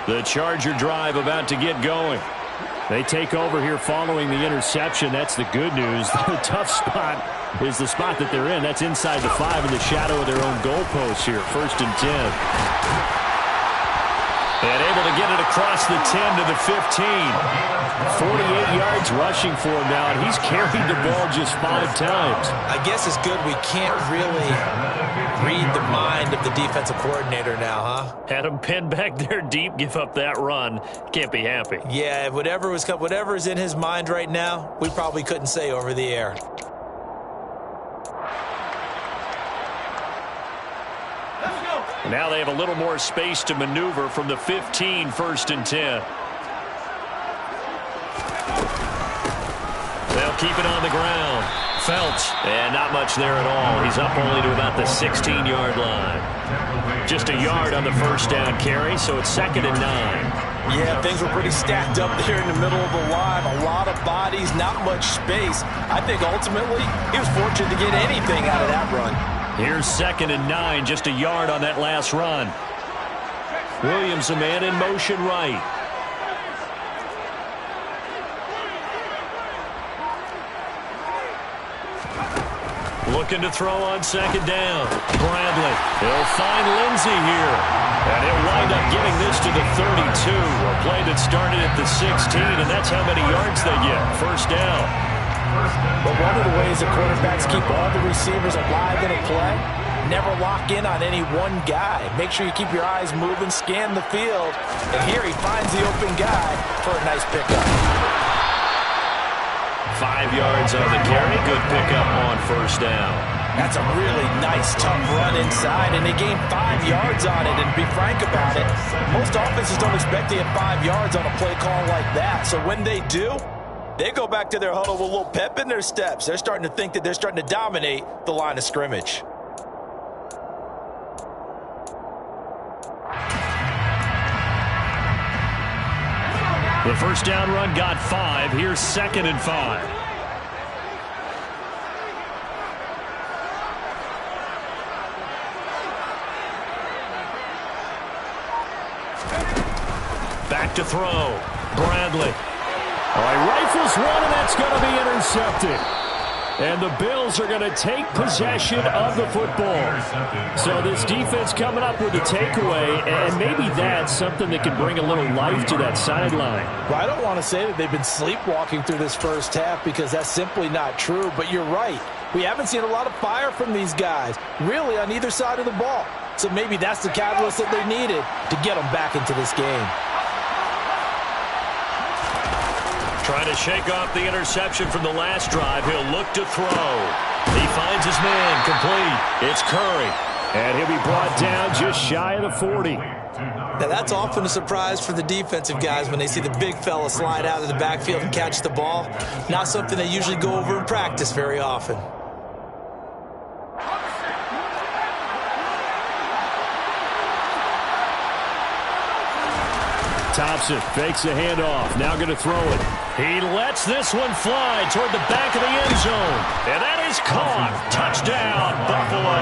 The Charger drive about to get going. They take over here following the interception. That's the good news. The tough spot is the spot that they're in. That's inside the 5 in the shadow of their own goalpost here. 1st and 10. And able to get it across the 10 to the 15. 48 yards rushing for him now, and he's carried the ball just 5 times. I guess it's good we can't really read the mind of the defensive coordinator now, huh? Had him pinned back there deep, give up that run. Can't be happy. Yeah, whatever is in his mind right now, we probably couldn't say over the air. Now they have a little more space to maneuver from the 15, 1st and 10. They'll keep it on the ground. Felts, and not much there at all. He's up only to about the 16-yard line. Just a yard on the 1st down carry, so it's 2nd and 9. Yeah, things were pretty stacked up there in the middle of the line. A lot of bodies, not much space. I think ultimately he was fortunate to get anything out of that run. Here's 2nd and 9, just a yard on that last run. Williams, a man in motion right. Looking to throw on 2nd down. Bradley, he'll find Lindsey here. And he'll wind up getting this to the 32. A play that started at the 16, and that's how many yards they get. 1st down. But one of the ways the quarterbacks keep all the receivers alive in a play, never lock in on any one guy. Make sure you keep your eyes moving, scan the field. And here he finds the open guy for a nice pickup. 5 yards on the carry. Good pickup on 1st down. That's a really nice, tough run inside, and they gained 5 yards on it. And to be frank about it, most offenses don't expect to get 5 yards on a play call like that. So when they do, they go back to their huddle with a little pep in their steps. They're starting to think that they're starting to dominate the line of scrimmage. The 1st down run got 5. Here's 2nd and 5. Back to throw. Bradley. All right, rifles one, and that's going to be intercepted. And the Bills are going to take possession of the football. So this defense coming up with a takeaway, and maybe that's something that can bring a little life to that sideline. Well, I don't want to say that they've been sleepwalking through this first half because that's simply not true, but you're right. We haven't seen a lot of fire from these guys, really on either side of the ball. So maybe that's the catalyst that they needed to get them back into this game. Trying to shake off the interception from the last drive. He'll look to throw. He finds his man complete. It's Curry. And he'll be brought down just shy of the 40. Now that's often a surprise for the defensive guys when they see the big fella slide out of the backfield and catch the ball. Not something they usually go over in practice very often. Thompson fakes the handoff. Now going to throw it. He lets this one fly toward the back of the end zone. And that is caught. Touchdown, Buffalo.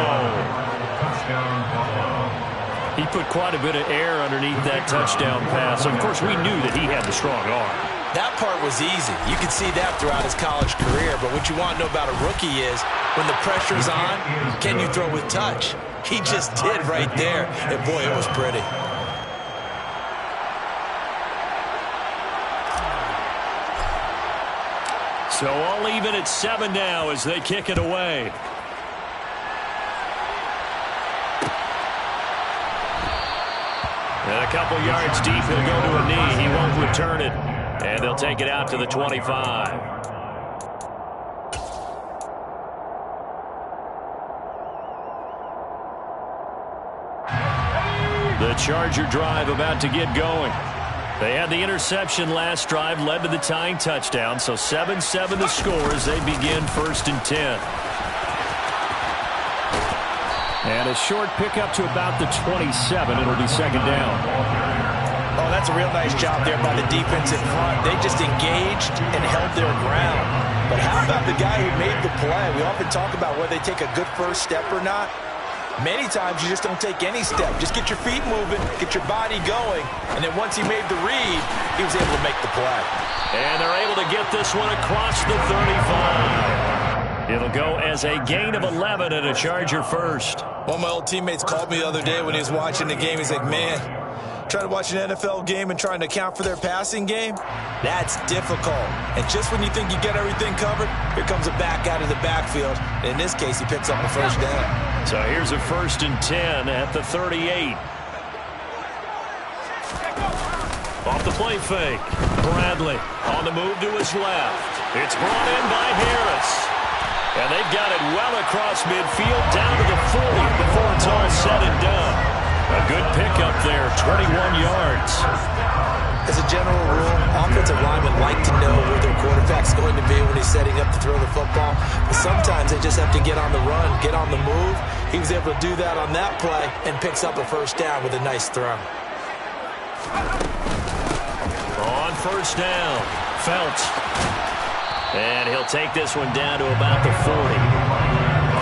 He put quite a bit of air underneath that touchdown pass. Of course, we knew that he had the strong arm. That part was easy. You could see that throughout his college career. But what you want to know about a rookie is when the pressure's on, can you throw with touch? He just did right there. And boy, it was pretty. So all even at 7 now as they kick it away. And a couple yards deep, he'll go to a knee. He won't return it. And they'll take it out to the 25. The Charger drive about to get going. They had the interception last drive, led to the tying touchdown. So 7-7 the score as they begin 1st and 10. And a short pickup to about the 27. It'll be 2nd down. Oh, that's a real nice job there by the defense in front. They just engaged and held their ground. But how about the guy who made the play? We often talk about whether they take a good first step or not. Many times you just don't take any step. Just get your feet moving, get your body going, and then once he made the read, he was able to make the play. And they're able to get this one across the 35. It'll go as a gain of 11 and a Charger first. One of my old teammates called me the other day when he was watching the game. He's like, man, trying to watch an NFL game and trying to account for their passing game, that's difficult. And just when you think you get everything covered, here comes a back out of the backfield. In this case, he picks up a first down. So here's a 1st and 10 at the 38. Off the play fake. Bradley on the move to his left. It's brought in by Harris. And they've got it well across midfield down to the 40 before it's all said and done. A good pickup there, 21 yards. As a general rule, offensive linemen like to know where their quarterback's going to be when he's setting up to throw the football. But sometimes they just have to get on the run, get on the move. He was able to do that on that play and picks up a first down with a nice throw. On first down, Felts. And he'll take this one down to about the 40.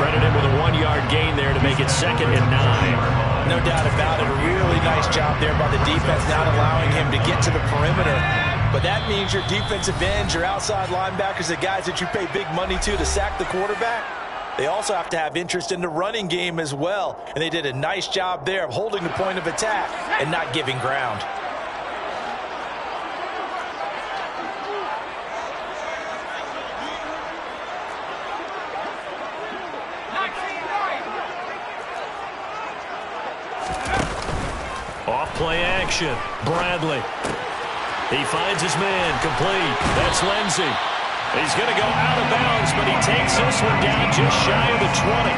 Credit him with a 1-yard gain there to make it 2nd and 9. No doubt about it. A really nice job there by the defense, not allowing him to get to the perimeter. But that means your defensive ends, your outside linebackers, the guys that you pay big money to sack the quarterback, they also have to have interest in the running game as well. And they did a nice job there of holding the point of attack and not giving ground. Play action. Bradley. He finds his man. Complete. That's Lindsey. He's going to go out of bounds, but he takes this one down just shy of the 20.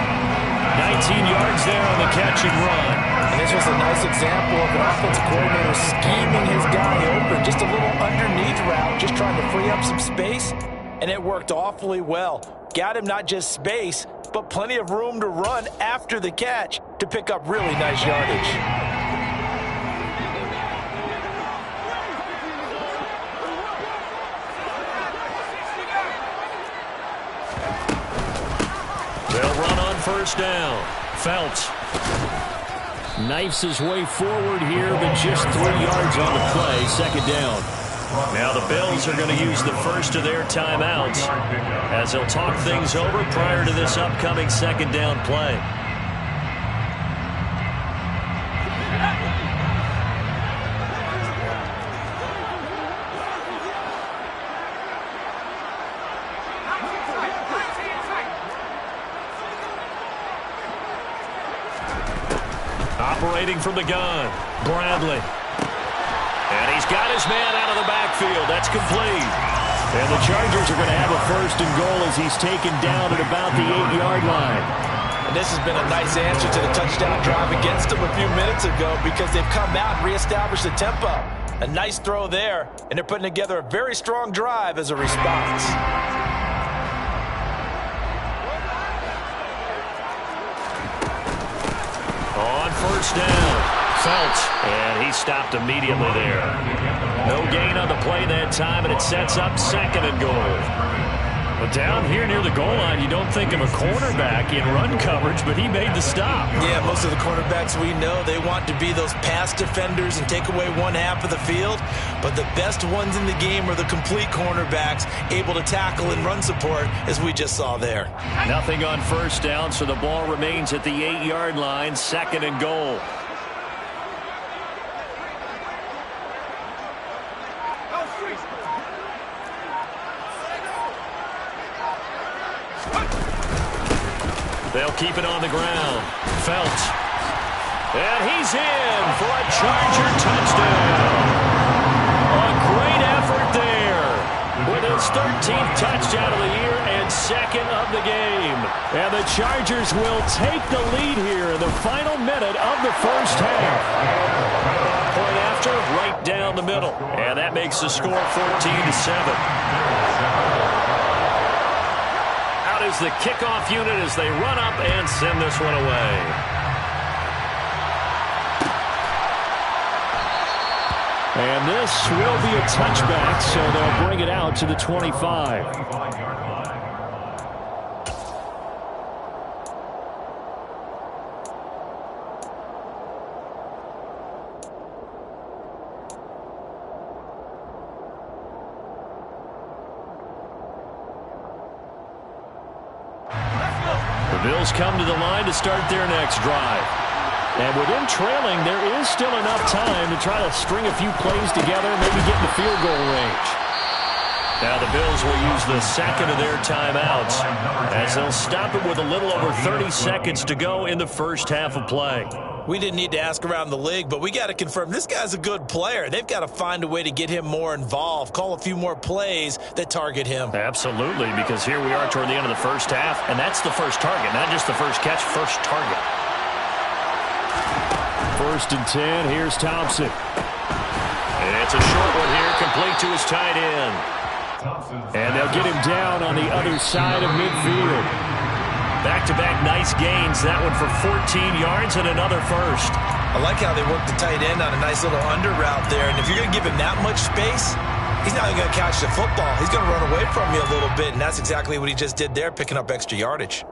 19 yards there on the catch and run. And this was a nice example of an offensive coordinator scheming his guy open. Just a little underneath route, just trying to free up some space, and it worked awfully well. Got him not just space, but plenty of room to run after the catch to pick up really nice yardage. They'll run on first down. Felts knifes his way forward here, but just 3 yards on the play. 2nd down. Now the Bills are going to use the first of their timeouts as they'll talk things over prior to this upcoming 2nd down play. Operating from the gun, Bradley. And he's got his man out of the backfield. That's complete. And the Chargers are going to have a 1st and goal as he's taken down at about the 8-yard line. And this has been a nice answer to the touchdown drive against them a few minutes ago because they've come out and reestablished the tempo. A nice throw there, and they're putting together a very strong drive as a response. On first down, Felts, and he stopped immediately there. No gain on the play that time, and it sets up 2nd and goal. But down here near the goal line, you don't think of a cornerback in run coverage, but he made the stop. Yeah, most of the cornerbacks we know, they want to be those pass defenders and take away one half of the field. But the best ones in the game are the complete cornerbacks, able to tackle and run support, as we just saw there. Nothing on first down, so the ball remains at the 8-yard line, 2nd and goal. They'll keep it on the ground. Felts. And he's in for a Charger touchdown. A great effort there with his 13th touchdown of the year and 2nd of the game. And the Chargers will take the lead here in the final minute of the first half. Point after, right down the middle. And that makes the score 14-7. Is the kickoff unit as they run up and send this one away. And this will be a touchback, so they'll bring it out to the 25. Bills come to the line to start their next drive. And within trailing, there is still enough time to try to string a few plays together and maybe get in the field goal range. Now the Bills will use the second of their timeouts as they'll stop it with a little over 30 seconds to go in the first half of play. We didn't need to ask around the league, but we got to confirm this guy's a good player. They've got to find a way to get him more involved, call a few more plays that target him. Absolutely, because here we are toward the end of the first half, and that's the first target, not just the first catch, first target. 1st and 10, here's Thompson. And it's a short one here, complete to his tight end. And they'll get him down on the other side of midfield. Back-to-back nice gains. That one for 14 yards and another first. I like how they work the tight end on a nice little under route there. And if you're going to give him that much space, he's not going to catch the football. He's going to run away from you a little bit, and that's exactly what he just did there, picking up extra yardage.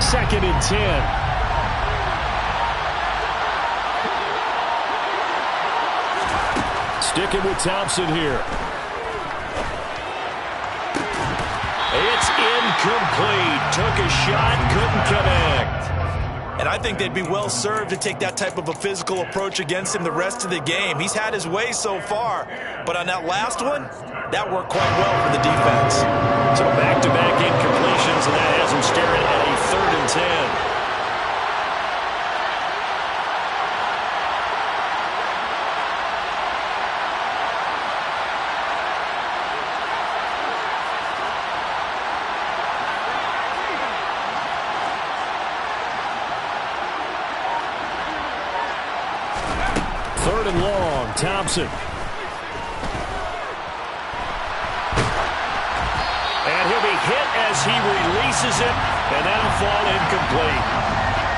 Second and 10. Sticking with Thompson here. It's incomplete. Took a shot, couldn't connect. And I think they'd be well served to take that type of a physical approach against him the rest of the game. He's had his way so far, but on that last one, that worked quite well for the defense. So back-to-back incompletions, and that has him staring at a 3rd and 10. Third and long, Thompson. And he'll be hit as he releases it, and that'll fall incomplete.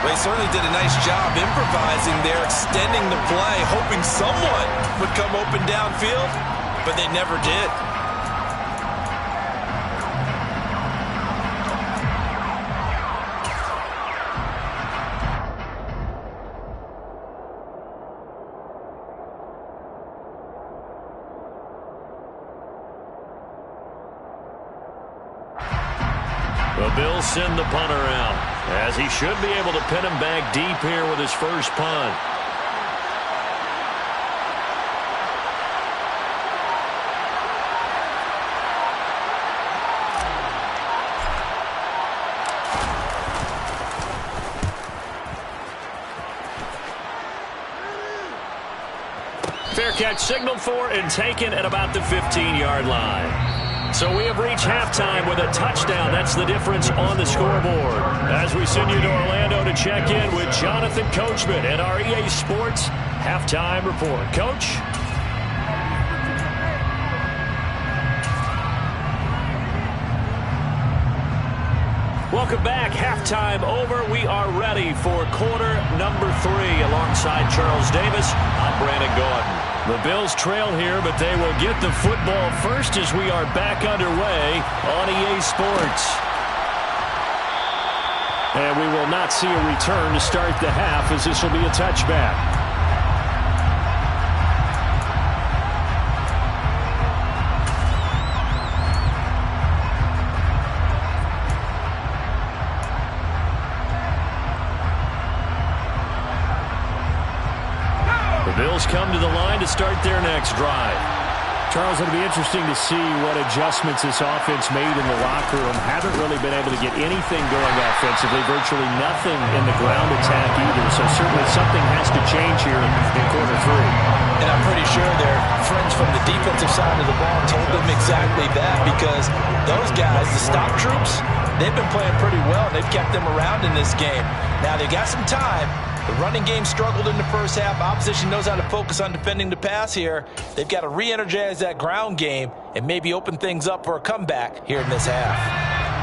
Well, he certainly did a nice job improvising there, extending the play, hoping someone would come open downfield, but they never did. The Bills send the punter out, as he should be able to pin him back deep here with his first punt. Fair catch signaled for and taken at about the 15-yard line. So we have reached halftime with a touchdown. That's the difference on the scoreboard. As we send you to Orlando to check in with Jonathan Coachman at our EA Sports Halftime Report. Coach? Welcome back. Halftime over. We are ready for quarter number 3. Alongside Charles Davis, I'm Brandon Gordon. The Bills trail here, but they will get the football first as we are back underway on EA Sports. And we will not see a return to start the half, as this will be a touchback. The Bills come to the line to start their next drive. Charles, it'll be interesting to see what adjustments this offense made in the locker room. Haven't really been able to get anything going offensively, virtually nothing in the ground attack either. So certainly something has to change here in quarter 3. And I'm pretty sure their friends from the defensive side of the ball told them exactly that, because those guys, the stop troops, they've been playing pretty well. They've kept them around in this game. Now they got some time. The running game struggled in the first half. Opposition knows how to focus on defending the pass here. They've got to re-energize that ground game and maybe open things up for a comeback here in this half.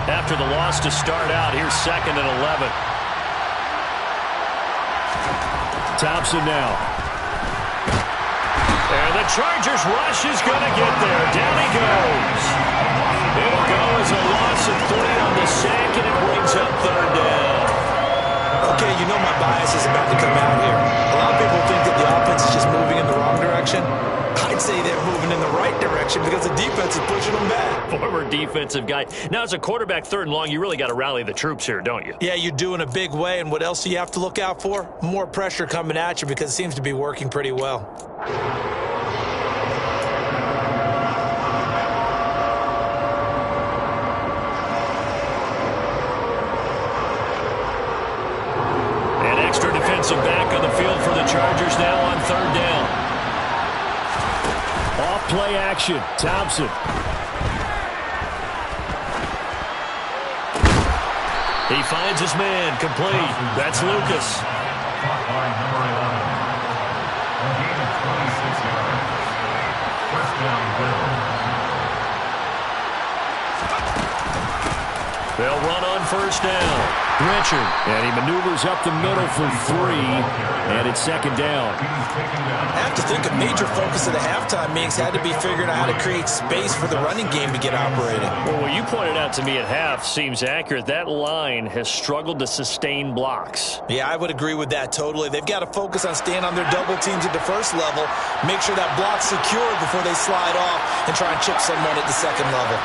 After the loss to start out, here's 2nd and 11. Thompson now. And the Chargers rush is going to get there. Down he goes. It'll go as a loss of 3 on the sack, and it brings up 3rd down. Okay, you know my bias is about to come out here. A lot of people think that the offense is just moving in the wrong direction. I'd say they're moving in the right direction because the defense is pushing them back. Former defensive guy. Now, as a quarterback, 3rd and long, you really got to rally the troops here, don't you? Yeah, you do in a big way. And what else do you have to look out for? More pressure coming at you because it seems to be working pretty well. An extra defensive back on the field for the Chargers now on 3rd down. Off play action. Thompson. He finds his man. Complete. That's Lucas. Number 11. A gain of 26 yards. First down, Bills. They'll run on 1st down. Richard. And he maneuvers up the middle for 3. And it's 2nd down. I have to think a major focus of the halftime meetings had to be figuring out how to create space for the running game to get operating. Well, what you pointed out to me at half seems accurate. That line has struggled to sustain blocks. Yeah, I would agree with that totally. They've got to focus on staying on their double teams at the 1st level, make sure that block's secured before they slide off and try and chip someone at the 2nd level.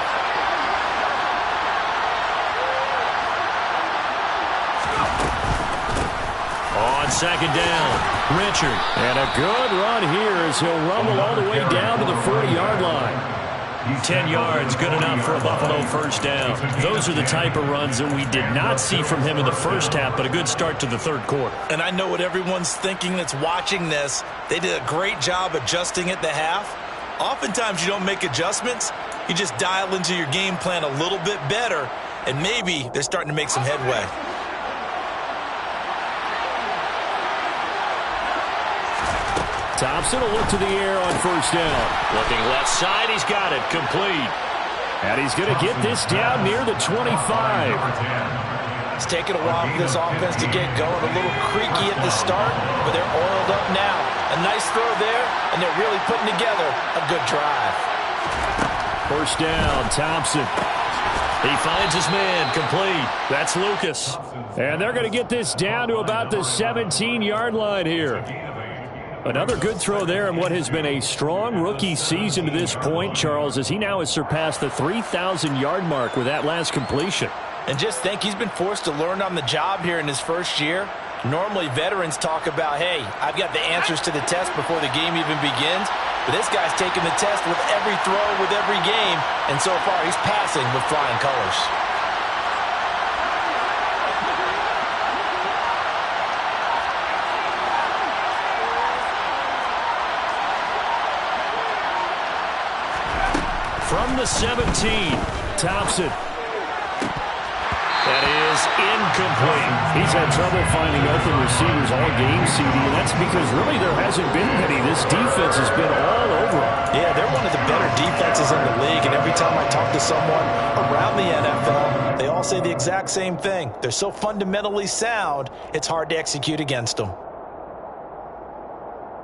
On 2nd down, Richard. And a good run here as he'll rumble all the way down to the 40-yard line. 10 yards, good enough for a Buffalo 1st down. Those are the type of runs that we did not see from him in the 1st half, but a good start to the 3rd quarter. And I know what everyone's thinking that's watching this. They did a great job adjusting at the half. Oftentimes you don't make adjustments. You just dial into your game plan a little bit better, and maybe they're starting to make some headway. Thompson will look to the air on 1st down. Looking left side, he's got it. Complete. And he's going to get this down near the 25. It's taken a while for this offense to get going. A little creaky at the start, but they're oiled up now. A nice throw there, and they're really putting together a good drive. 1st down, Thompson. He finds his man. Complete. That's Lucas. And they're going to get this down to about the 17-yard line here. Another good throw there in what has been a strong rookie season to this point, Charles, as he now has surpassed the 3,000-yard mark with that last completion. And just think, he's been forced to learn on the job here in his 1st year. Normally, veterans talk about, hey, I've got the answers to the test before the game even begins. But this guy's taking the test with every throw, with every game. And so far, he's passing with flying colors. From the 17, Thompson. That is incomplete. He's had trouble finding open receivers all game, CD, and that's because really there hasn't been many. This defense has been all over them. Yeah, they're one of the better defenses in the league, and every time I talk to someone around the NFL, they all say the exact same thing. They're so fundamentally sound, it's hard to execute against them.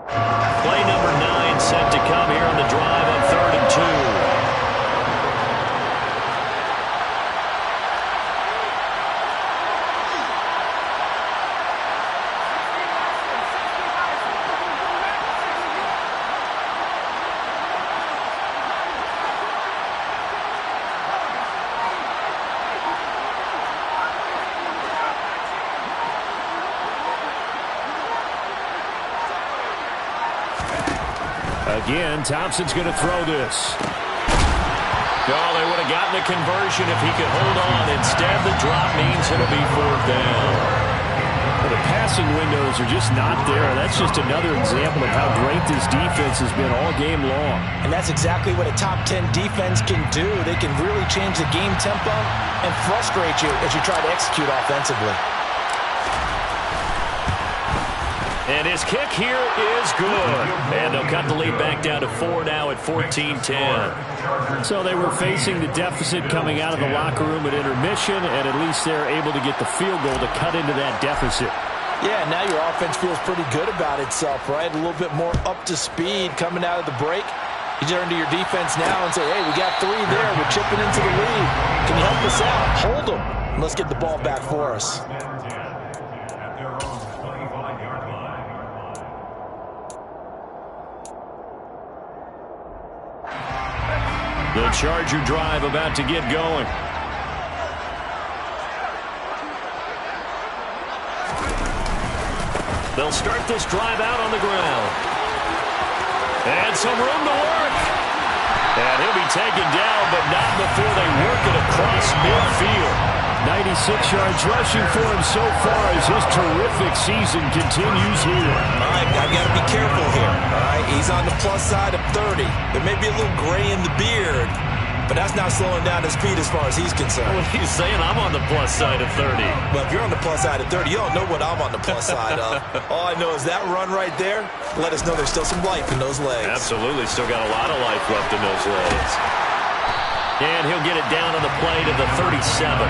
Play number 9 set to come here on the drive on 3rd and 2. Again, Thompson's going to throw this. Oh, they would have gotten a conversion if he could hold on. Instead, the drop means it'll be 4th down. Well, the passing windows are just not there. That's just another example of how great this defense has been all game long. And that's exactly what a top 10 defense can do. They can really change the game tempo and frustrate you as you try to execute offensively. And his kick here is good. And they'll cut the lead back down to 4 now at 14-10. So they were facing the deficit coming out of the locker room at intermission, and at least they're able to get the field goal to cut into that deficit. Yeah, now your offense feels pretty good about itself, right? A little bit more up to speed coming out of the break. You turn to your defense now and say, hey, we got 3 there. We're chipping into the lead. Can you help us out? Hold them. And let's get the ball back for us. The Charger drive about to get going. They'll start this drive out on the ground. And some room to work. And he'll be taken down, but not before they work it across midfield. 96 yards rushing for him so far as his terrific season continues here. All right, I got to be careful here. All right, he's on the plus side of 30. There may be a little gray in the beard, but that's not slowing down his speed as far as he's concerned. What he's saying, I'm on the plus side of 30. Well, if you're on the plus side of 30, you don't know what I'm on the plus side of. All I know is that run right there, let us know there's still some life in those legs. Absolutely, still got a lot of life left in those legs. And he'll get it down on the play to the 37.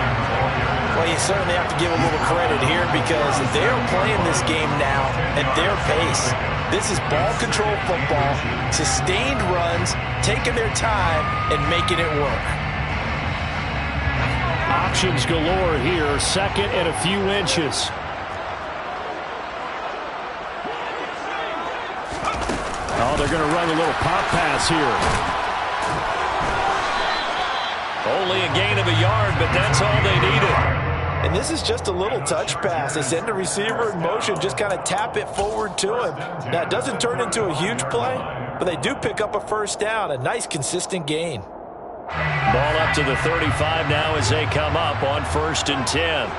Well, you certainly have to give a little credit here because they're playing this game now at their pace. This is ball control football, sustained runs, taking their time and making it work. Options galore here, second and a few inches. Oh, they're going to run a little pop pass here. Only a gain of a yard, but that's all they needed. And this is just a little touch pass. They send the receiver in motion, just kind of tap it forward to him. Now, it doesn't turn into a huge play, but they do pick up a first down, a nice, consistent gain. Ball up to the 35 now as they come up on 1st and 10.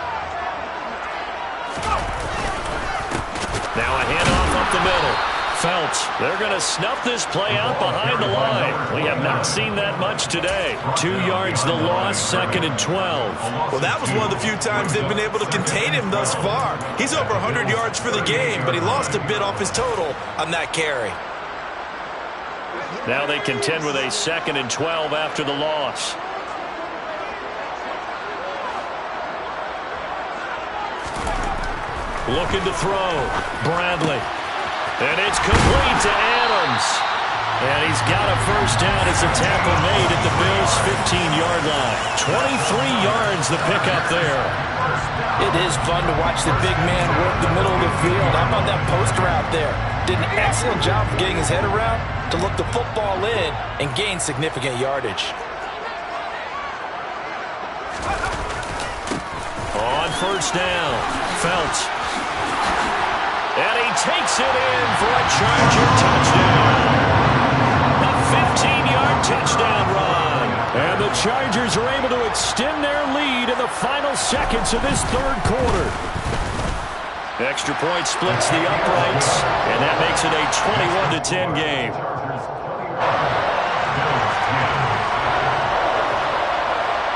Now a handoff up the middle. Felts, they're going to snuff this play out behind the line. We have not seen that much today. 2 yards the loss, 2nd and 12. Well, that was one of the few times they've been able to contain him thus far. He's over 100 yards for the game, but he lost a bit off his total on that carry. Now they contend with a 2nd and 12 after the loss. Looking to throw. Bradley. And it's complete to Adams. And he's got a first down as a tackle made at the Bills' 15-yard line. 23 yards the pickup there. It is fun to watch the big man work the middle of the field. How about that post route there? Did an excellent job of getting his head around to look the football in and gain significant yardage. On first down, Felts. And he takes it in for a Charger touchdown. A 15-yard touchdown run. And the Chargers are able to extend their lead in the final seconds of this 3rd quarter. Extra point splits the uprights, and that makes it a 21-10 game.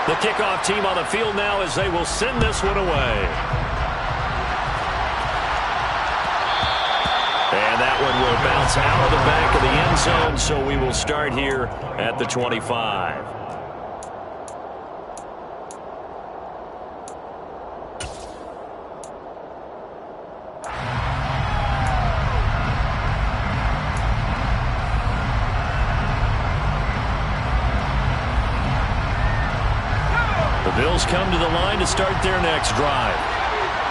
The kickoff team on the field now as they will send this one away. And that one will bounce out of the back of the end zone, so we will start here at the 25. The Bills come to the line to start their next drive.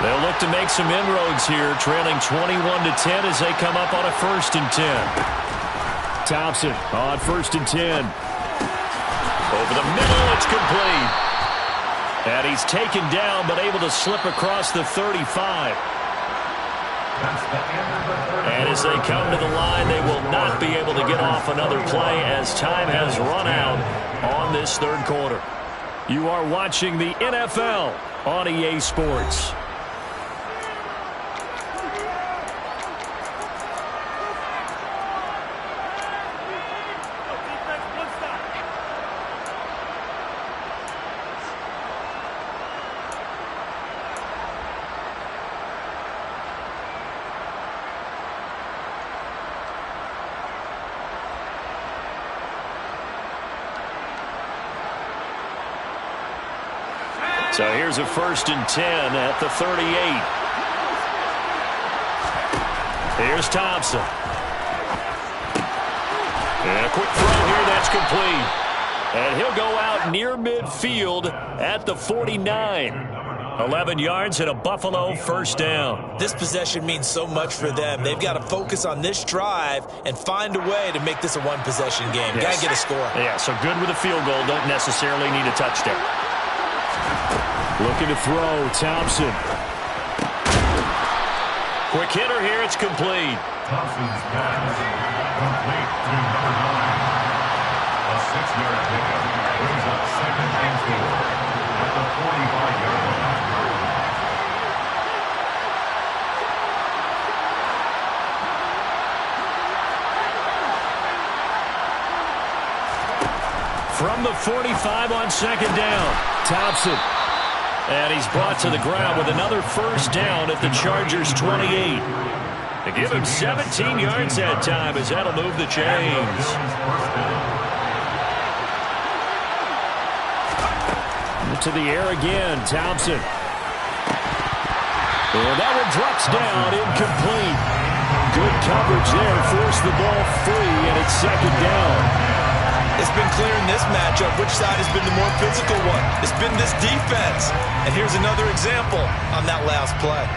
They'll look to make some inroads here, trailing 21-10 as they come up on a 1st and 10. Thompson on 1st and 10. Over the middle, it's complete. And he's taken down, but able to slip across the 35. And as they come to the line, they will not be able to get off another play as time has run out on this 3rd quarter. You are watching the NFL on EA Sports. So here's a 1st and 10 at the 38. Here's Thompson. And a quick throw here, that's complete. And he'll go out near midfield at the 49. 11 yards and a Buffalo first down. This possession means so much for them. They've got to focus on this drive and find a way to make this a one-possession game. Yes. Got to get a score. Yeah, so good with a field goal. Don't necessarily need a touchdown. Looking to throw, Thompson. Quick hitter here, it's complete. Thompson's pass complete to number 9. A 6-yard pickup brings up second and 4 at the 45-yard line. From the 45 on second down, Thompson. And he's brought to the ground with another first down at the Chargers' 28. They give him 17 yards that time as that'll move the chains. To the air again, Thompson. And that one drops down, incomplete. Good coverage there, forced the ball free, and it's second down. It's been clear in this matchup which side has been the more physical one. It's been this defense. And here's another example on that last play.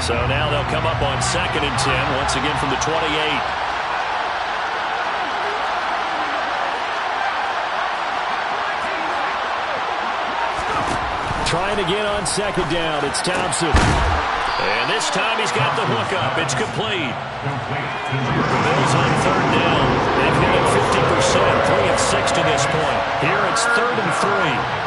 So now they'll come up on second and 10, once again from the 28. Trying again on second down. It's Thompson. And this time he's got the hook up. It's complete. The Bills on third down. They've hit it 50%, 3 of 6 to this point. Here it's 3rd and 3.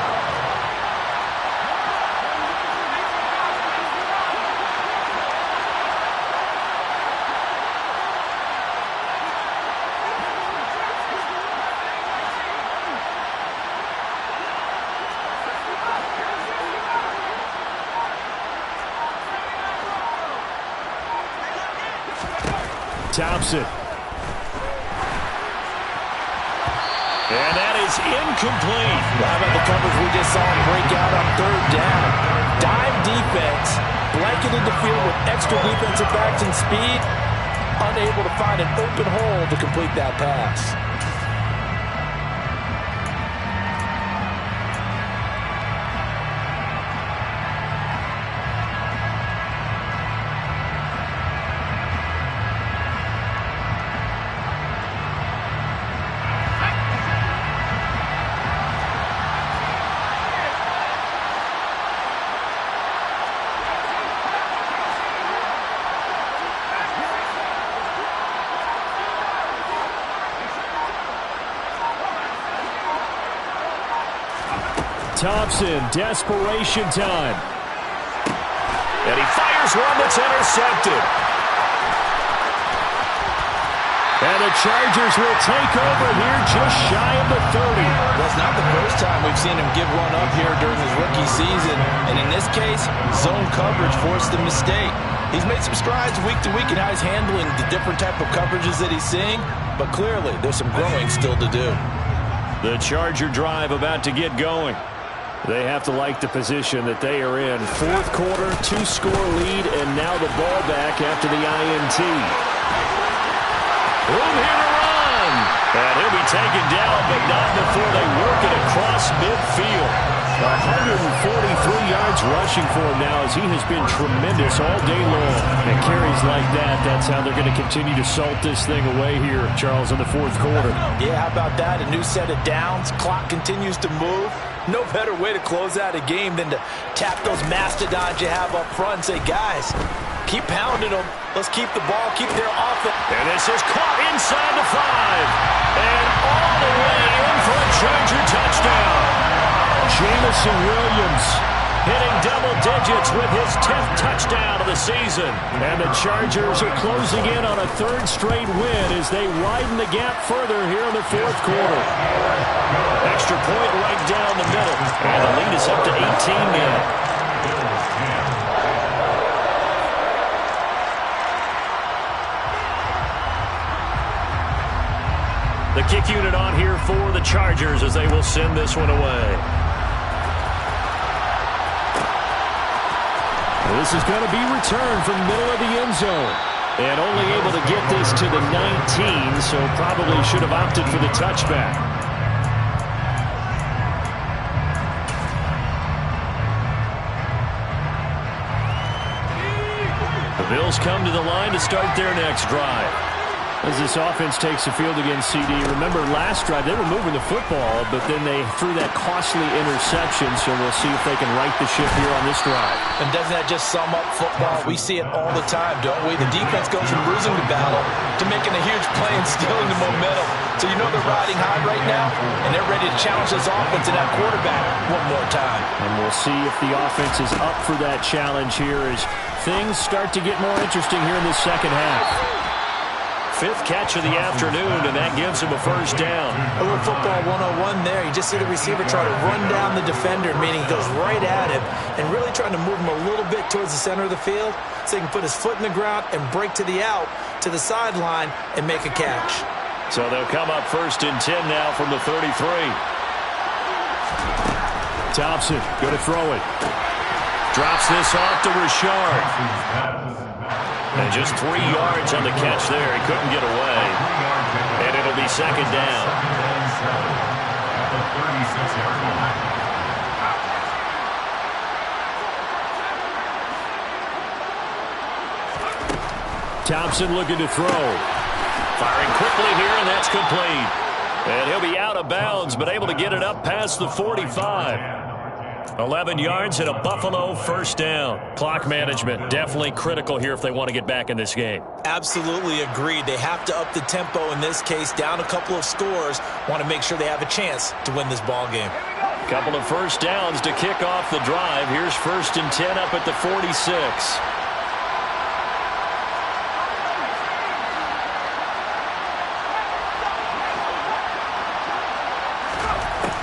Thompson. And that is incomplete. How about the coverage we just saw him break out on third down? Dive defense, blanketed the field with extra defensive backs and speed, unable to find an open hole to complete that pass. Thompson, desperation time. And he fires one that's intercepted. And the Chargers will take over here just shy of the 30. Well, it's not the first time we've seen him give one up here during his rookie season. And in this case, zone coverage forced the mistake. He's made some strides week to week in how he's handling the different type of coverages that he's seeing. But clearly, there's some growing still to do. The Charger drive about to get going. They have to like the position that they are in. Fourth quarter, 2-score lead, and now the ball back after the INT. Room here to run. And he'll be taken down, but not before they work it across midfield. 143 yards rushing for him now as he has been tremendous all day long. And carries like that, that's how they're going to continue to salt this thing away here, Charles, in the fourth quarter. Yeah, how about that? A new set of downs. Clock continues to move. No better way to close out a game than to tap those mastodons you have up front and say, guys, keep pounding them. Let's keep the ball, keep their offense. And this is caught inside the 5. And all the way in for a Charger touchdown. Jamison Williams hitting double digits with his 10th touchdown of the season. And the Chargers are closing in on a 3rd straight win as they widen the gap further here in the fourth quarter. Extra point right down the middle. And the lead is up to 18 now. The kick unit on here for the Chargers as they will send this one away. This is going to be returned from the middle of the end zone. And only able to get this to the 19, so probably should have opted for the touchback. The Bills come to the line to start their next drive. As this offense takes the field against CD, remember last drive they were moving the football, but then they threw that costly interception, so we'll see if they can right the ship here on this drive. And doesn't that just sum up football? We see it all the time, don't we? The defense goes from losing the battle to making a huge play and stealing the momentum. So you know they're riding high right now, and they're ready to challenge this offense and that quarterback one more time. And we'll see if the offense is up for that challenge here as things start to get more interesting here in the second half. Fifth catch of the afternoon, and that gives him a first down. A little football 101 there. You just see the receiver try to run down the defender, meaning goes right at him, and really trying to move him a little bit towards the center of the field so he can put his foot in the ground and break to the out, to the sideline, and make a catch. So they'll come up 1st and 10 now from the 33. Thompson going to throw it. Drops this off to Richard. And just 3 yards on the catch there. He couldn't get away. And it'll be second down. Thompson looking to throw. Firing quickly here, and that's complete. And he'll be out of bounds, but able to get it up past the 45. 11 yards and a Buffalo first down. Clock management definitely critical here if they want to get back in this game. Absolutely agreed. They have to up the tempo in this case, down a couple of scores. Want to make sure they have a chance to win this ball game. Couple of first downs to kick off the drive. Here's 1st and 10 up at the 46.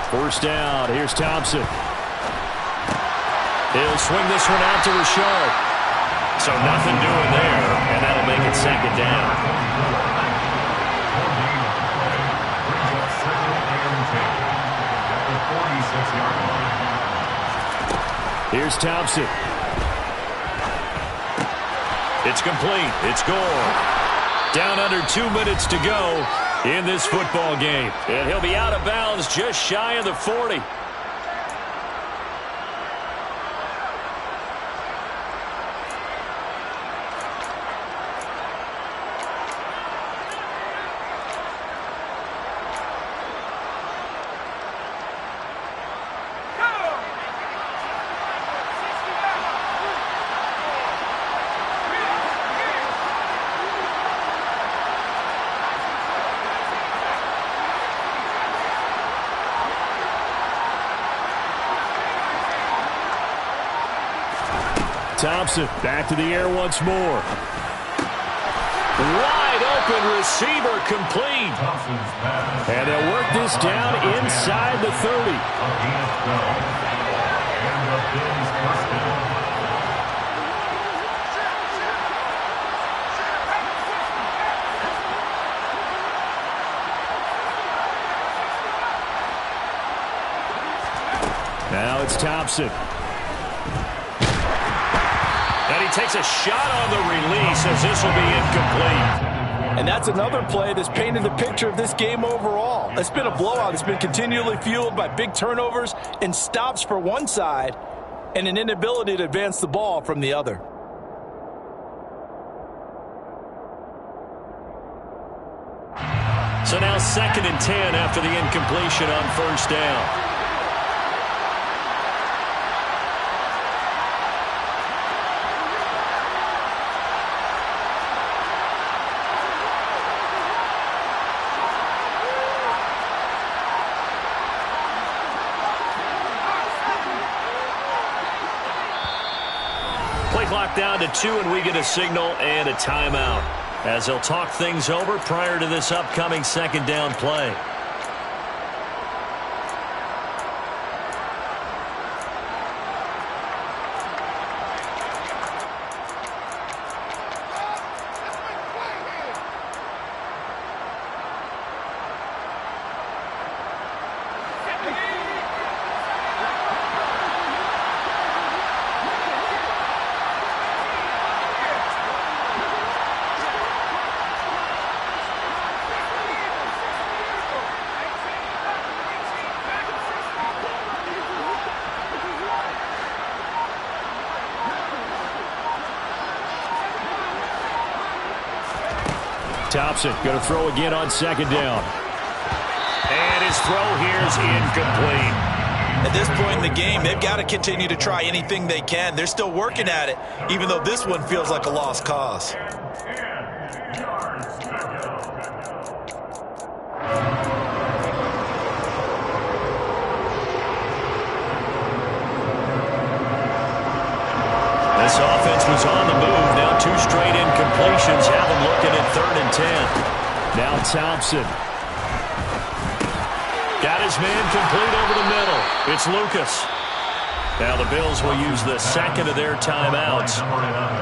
First down. Here's Thompson. He'll swing this one out to Richard. So nothing doing there, and that'll make it second down. Here's Thompson. It's complete. It's gone. Down under 2 minutes to go in this football game. And he'll be out of bounds just shy of the 40. Thompson back to the air once more. Wide open receiver complete. And they'll work this down inside the 30. Now it's Thompson. And he takes a shot on the release as this will be incomplete. And that's another play that's painted the picture of this game overall. It's been a blowout. It's been continually fueled by big turnovers and stops for one side and an inability to advance the ball from the other. So now 2nd and 10 after the incompletion on first down. Play clock down to 2, and we get a signal and a timeout as they'll talk things over prior to this upcoming second down play. Thompson going to throw again on second down. And his throw here is incomplete. At this point in the game, they've got to continue to try anything they can. They're still working at it, even though this one feels like a lost cause. This offense was on the move. Now 2 straight incompletions have them looking at 3rd and 10. Now Thompson. Got his man complete over the middle. It's Lucas. Now the Bills will use the second of their timeouts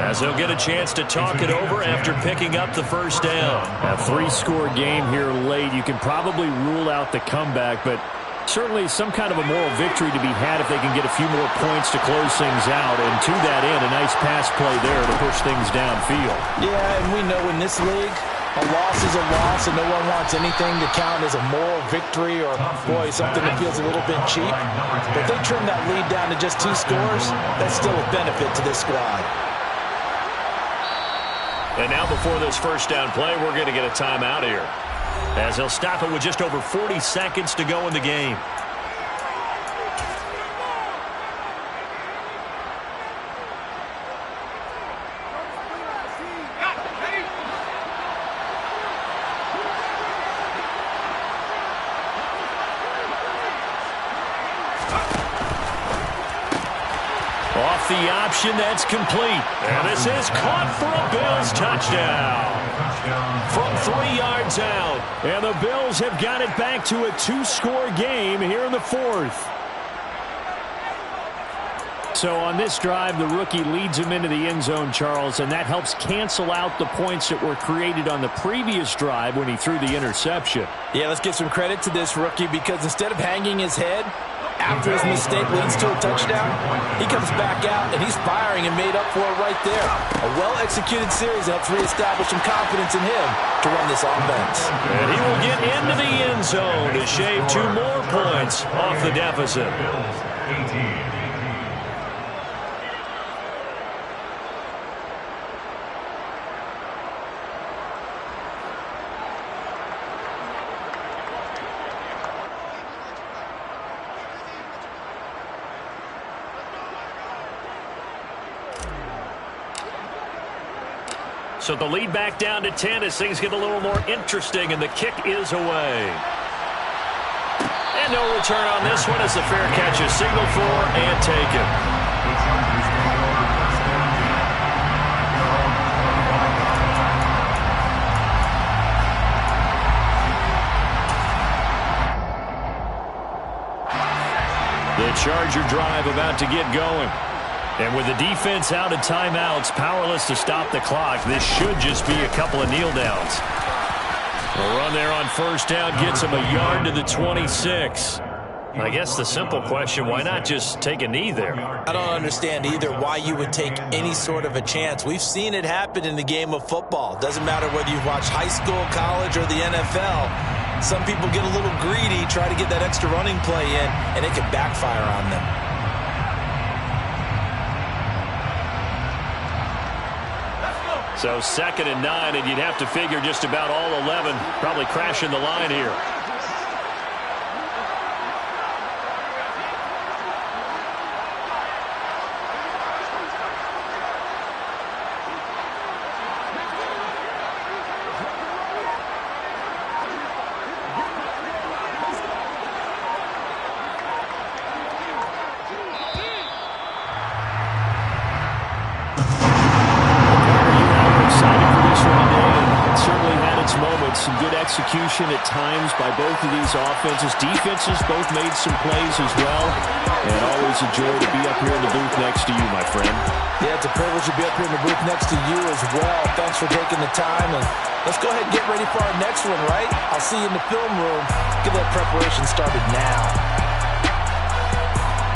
as they'll get a chance to talk it over after picking up the first down. A 3-score game here late. You can probably rule out the comeback, but certainly some kind of a moral victory to be had if they can get a few more points to close things out. And to that end, a nice pass play there to push things downfield. Yeah, and we know in this league, a loss is a loss, and no one wants anything to count as a moral victory or, boy, something that feels a little bit cheap. But if they trim that lead down to just 2 scores, that's still a benefit to this squad. And now before this first down play, we're going to get a timeout here, as they'll stop it with just over 40 seconds to go in the game. Off the option, that's complete. And this is caught for a Bills touchdown. From 3 yards out. And the Bills have got it back to a 2-score game here in the 4th. So on this drive, the rookie leads him into the end zone, Charles, and that helps cancel out the points that were created on the previous drive when he threw the interception. Yeah, let's give some credit to this rookie, because instead of hanging his head after his mistake leads to a touchdown, he comes back out and he's firing and made up for it right there. A well-executed series helps reestablish some confidence in him to run this offense. And he will get into the end zone to shave 2 more points off the deficit. So the lead back down to 10 as things get a little more interesting, and the kick is away. And no return on this one as the fair catch is signaled for and taken. The Charger drive about to get going. And with the defense out of timeouts, powerless to stop the clock, this should just be a couple of kneel downs. A run there on first down gets him a yard to the 26. I guess the simple question, why not just take a knee there? I don't understand either why you would take any sort of a chance. We've seen it happen in the game of football. Doesn't matter whether you watch high school, college, or the NFL. Some people get a little greedy, try to get that extra running play in, and it can backfire on them. So 2nd and 9, and you'd have to figure just about all 11 probably crashing the line here. Some good execution at times by both of these offenses. Defenses both made some plays as well. And always a joy to be up here in the booth next to you, my friend. Yeah, it's a privilege to be up here in the booth next to you as well. Thanks for taking the time. And let's go ahead and get ready for our next one, right? I'll see you in the film room. Get that preparation started now.